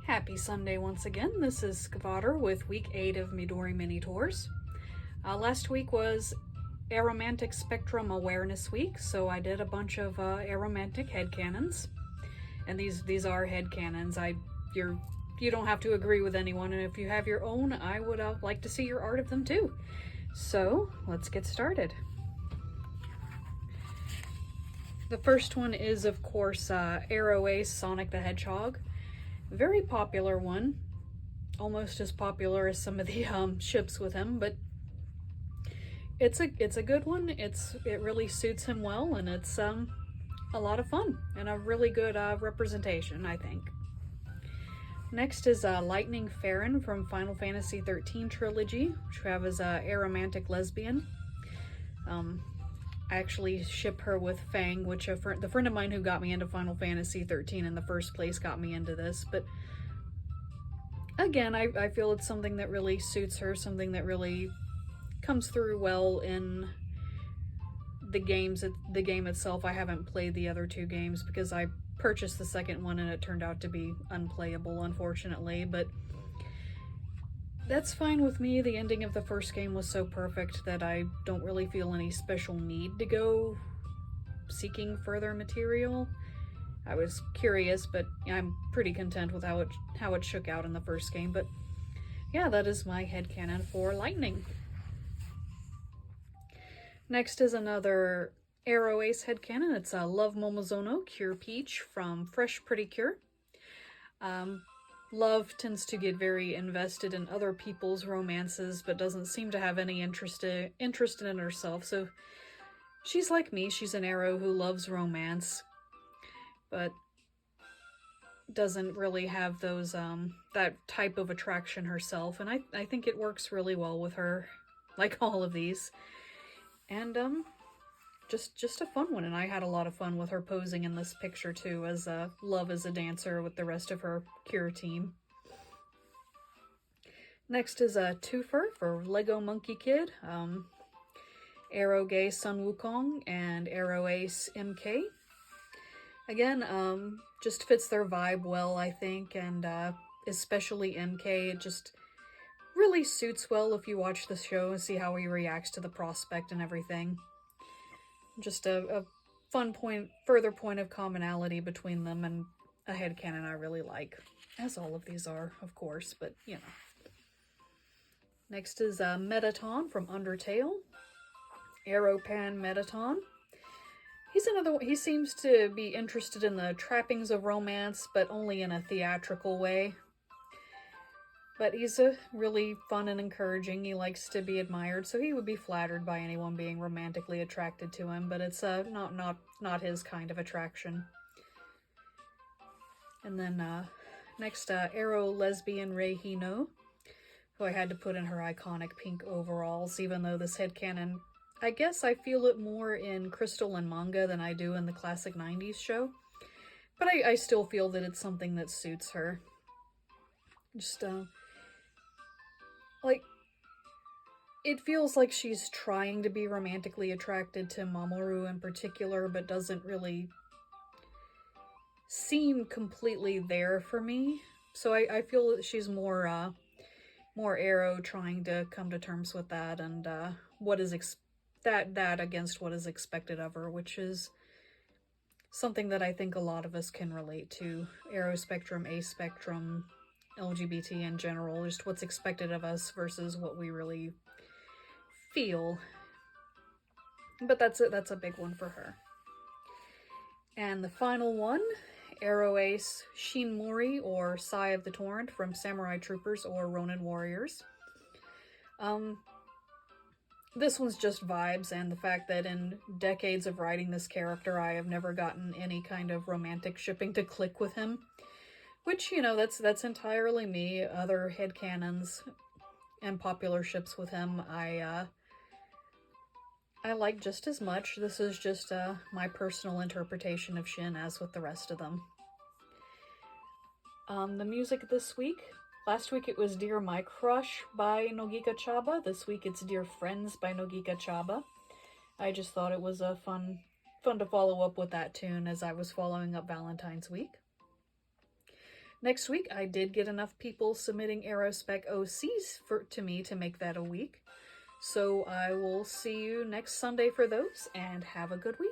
Happy Sunday once again. This is Skavater with week 8 of Midori Minitours. Last week was Aromantic Spectrum Awareness Week, so I did a bunch of aromantic headcanons. And these are headcanons. You don't have to agree with anyone, and if you have your own, I would like to see your art of them too. So let's get started. The first one is, of course, Arrow Ace Sonic the Hedgehog. Very popular one, almost as popular as some of the ships with him, but it's a good one. It really suits him well, and it's a lot of fun and a really good representation, I think. Next is Lightning Farron from Final Fantasy XIII Trilogy, which we have as a aromantic lesbian. I actually ship her with Fang, which the friend of mine who got me into Final Fantasy XIII in the first place got me into this. But again, I feel it's something that really suits her, something that really comes through well in the game itself. I haven't played the other two games because I purchased the second one and it turned out to be unplayable, unfortunately, but that's fine with me. The ending of the first game was so perfect that I don't really feel any special need to go seeking further material. I was curious, but I'm pretty content with how it shook out in the first game. But yeah, that is my headcanon for Lightning. Next is another Arrow Ace headcanon. It's Love Momozono Cure Peach from Fresh Pretty Cure. Love tends to get very invested in other people's romances, but doesn't seem to have any interest in it herself. So she's like me. She's an Arrow who loves romance, but doesn't really have those that type of attraction herself. And I think it works really well with her, like all of these. And just a fun one, and I had a lot of fun with her posing in this picture too, as Love as a dancer with the rest of her Cure team. Next is a twofer for Lego Monkey Kid, Arrow Gay Sun Wukong and Arrow Ace MK. Again, just fits their vibe well, I think, and especially MK, it just really suits well if you watch the show and see how he reacts to the prospect and everything. Just a fun further point of commonality between them, and a headcanon I really like, as all of these are, of course, but you know. Next is Metaton from Undertale, Aeropan Metaton. He's another one. He seems to be interested in the trappings of romance, but only in a theatrical way. But he's really fun and encouraging. He likes to be admired, so he would be flattered by anyone being romantically attracted to him, but it's not his kind of attraction. And then next, Arrow Lesbian Rei Hino, who I had to put in her iconic pink overalls, even though this headcanon, I guess I feel it more in Crystal and manga than I do in the classic 90s show. But I still feel that it's something that suits her. Just, like, it feels like she's trying to be romantically attracted to Mamoru in particular, but doesn't really seem completely there for me. So I feel that she's more Arrow trying to come to terms with that, and what is that against what is expected of her, which is something that I think a lot of us can relate to. Arrow spectrum, A spectrum, LGBT in general, just what's expected of us versus what we really feel. But that's a big one for her. And the final one, Arrow Ace Shin Mori, or Sai of the Torrent from Samurai Troopers or Ronin Warriors. This one's just vibes, and the fact that in decades of writing this character, I have never gotten any kind of romantic shipping to click with him. Which, you know, that's entirely me. Other headcanons and popular ships with him, I like just as much. This is just my personal interpretation of Shin, as with the rest of them. The music this week. Last week it was Dear My Crush by Nogika Chaba. This week it's Dear Friends by Nogika Chaba. I just thought it was fun to follow up with that tune as I was following up Valentine's week. Next week, I did get enough people submitting arospec OCs to me to make that a week. So I will see you next Sunday for those, and have a good week.